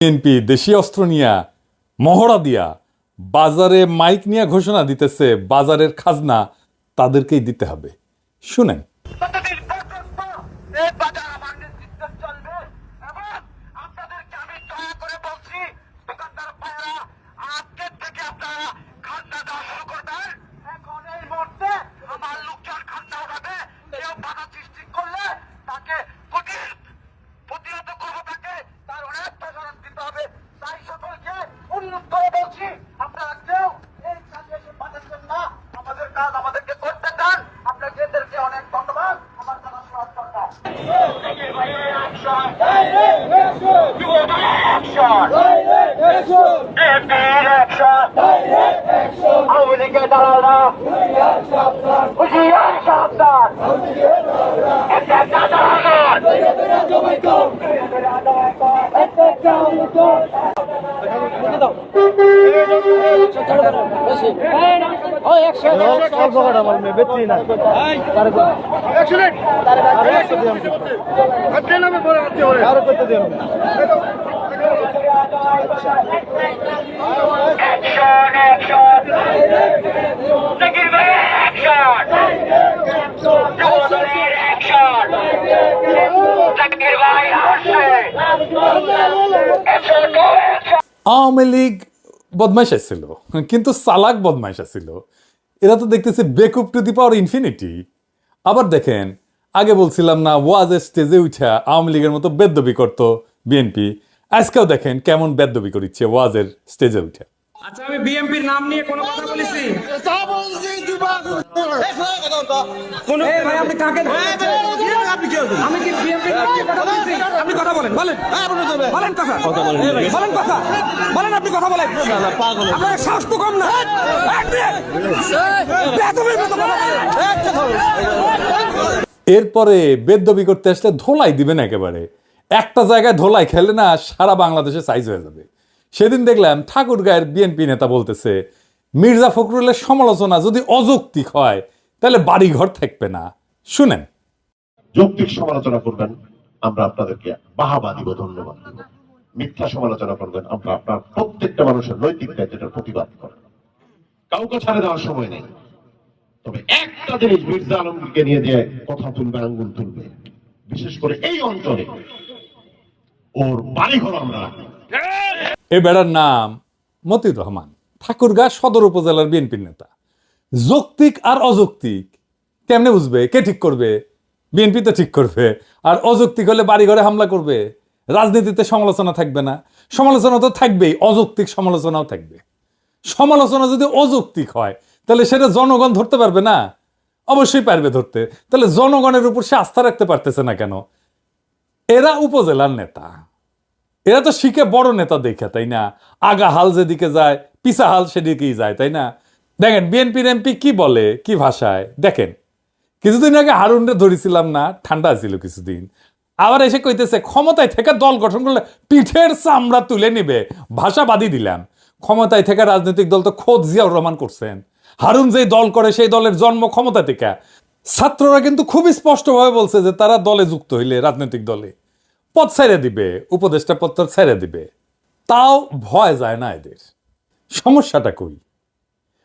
BNP দেশীয় অস্ত্র নিয়া মহড়া দিয়া বাজারে মাইক নিয়ে ঘোষণা দিতেছে বাজারের খাজনা তাদেরকেই দিতে হবে। শুনেন। আওয়ামী লীগ বদমাইশ ছিল, কিন্তু চালাক বদমাইশ ছিল। এরা তো দেখতেছে বেকুব টু দি পাওয়ার ইনফিনিটি। আবার দেখেন, আগে বলছিলাম না ওয়াজের স্টেজে উঠা আওয়ামী লীগের মতো বেদ্যবি করতো বিএনপি, আজকেও দেখেন কেমন বেদ্যবি করিচ্ছে ওয়াজের স্টেজে উঠা। আচ্ছা, আমি বিএনপির নাম নিয়ে কোনো কথা বলেছি? ভাই, আপনি কাকে আমি কি বিএনপির নাম নিয়ে কথা বলেছি? আপনি কথা বলেন, বলেন বলেন কথা বলেন কথা বলেন, আপনি কথা বলেন। আপনার সাহস তো কম না। এরপরে বেদ্যবি করতে আসলে ধোলাই দিবেন একেবারে। একটা জায়গায় ধোলাই খেলে না সারা বাংলাদেশে সাইজ হয়ে যাবে। সেদিন দেখলাম ঠাকুরগাঁয়ের বিএনপি নেতা বলতেছে মির্জা ফখরুলের সমালোচনা যদি অযৌক্তিক হয় তাহলে বাড়িঘর থাকবে না। শুনেন। যৌক্তিক সমালোচনা করবেন, আমরা আপনাদেরকে বাহাবা দিব, ধন্যবাদ দিব। মিথ্যা সমালোচনা করবেন, আমরা আপনার প্রত্যেকটা মানুষের নৈতিক দায়িত্বের প্রতিবাদ করেন। কাউকে ছাড়ে দেওয়ার সময় নেই। তবে একটা জিনিস, মির্জা আলমগীরকে নিয়ে যে কথা তুলবে, আঙ্গুল তুলবে, বিশেষ করে এই অঞ্চলে ওর বাড়িঘর আমরা। এ বেড়ার নাম মতিউর রহমান, ঠাকুরগাঁ সদর উপজেলার বিএনপির নেতা। যৌক্তিক আর অযৌক্তিক কেমনে বুঝবে? কে ঠিক করবে? বিএনপি তো ঠিক করবে। আর অযৌক্তিক হলে বাড়িঘরে হামলা করবে। রাজনীতিতে সমালোচনা থাকবে না? সমালোচনা তো থাকবেই, অযৌক্তিক সমালোচনাও থাকবে। সমালোচনা যদি অযৌক্তিক হয় তাহলে সেটা জনগণ ধরতে পারবে না? অবশ্যই পারবে ধরতে। তাহলে জনগণের উপর সে আস্থা রাখতে পারতেছে না কেন? এরা উপজেলার নেতা, এরা তো শিখে বড় নেতা দেখে, তাই না? আগা হাল যেদিকে যায় পিছা হাল সেদিকেই যায়, তাই না? দেখেন বিএনপির এমপি কি বলে, কি ভাষায়। দেখেন, কিছুদিন আগে হারুনরে ধরেছিলাম না, ঠান্ডা ছিল কিছুদিন, আবার এসে কইতেছে ক্ষমতায় থেকে দল গঠন করলে পিঠের চামড়া তুলে নিবে। ভাষা বাদই দিলাম। ক্ষমতায় থেকে রাজনৈতিক দল তো খোদ জিয়াউর রহমান করছেন। হারুন যেই দল করে সেই দলের জন্ম ক্ষমতা থেকে। ছাত্ররা কিন্তু খুবই স্পষ্টভাবে বলছে যে তারা দলে যুক্ত হইলে, রাজনৈতিক দলে পদ ছেড়ে দিবে, উপদেষ্টা পদ ছেড়ে দিবে। তাও ভয় যায় না এদের। সমস্যাটা কই?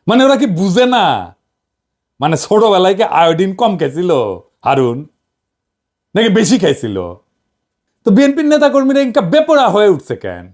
মানে ওরা কি বুঝে না? মানে ছোটবেলায় কি আয়োডিন কম খেয়েছিল হারুন, নাকি বেশি খাইছিল? তো বিএনপির নেতা কর্মীরা ইনকা বেপরা হয়ে উঠছে কেন?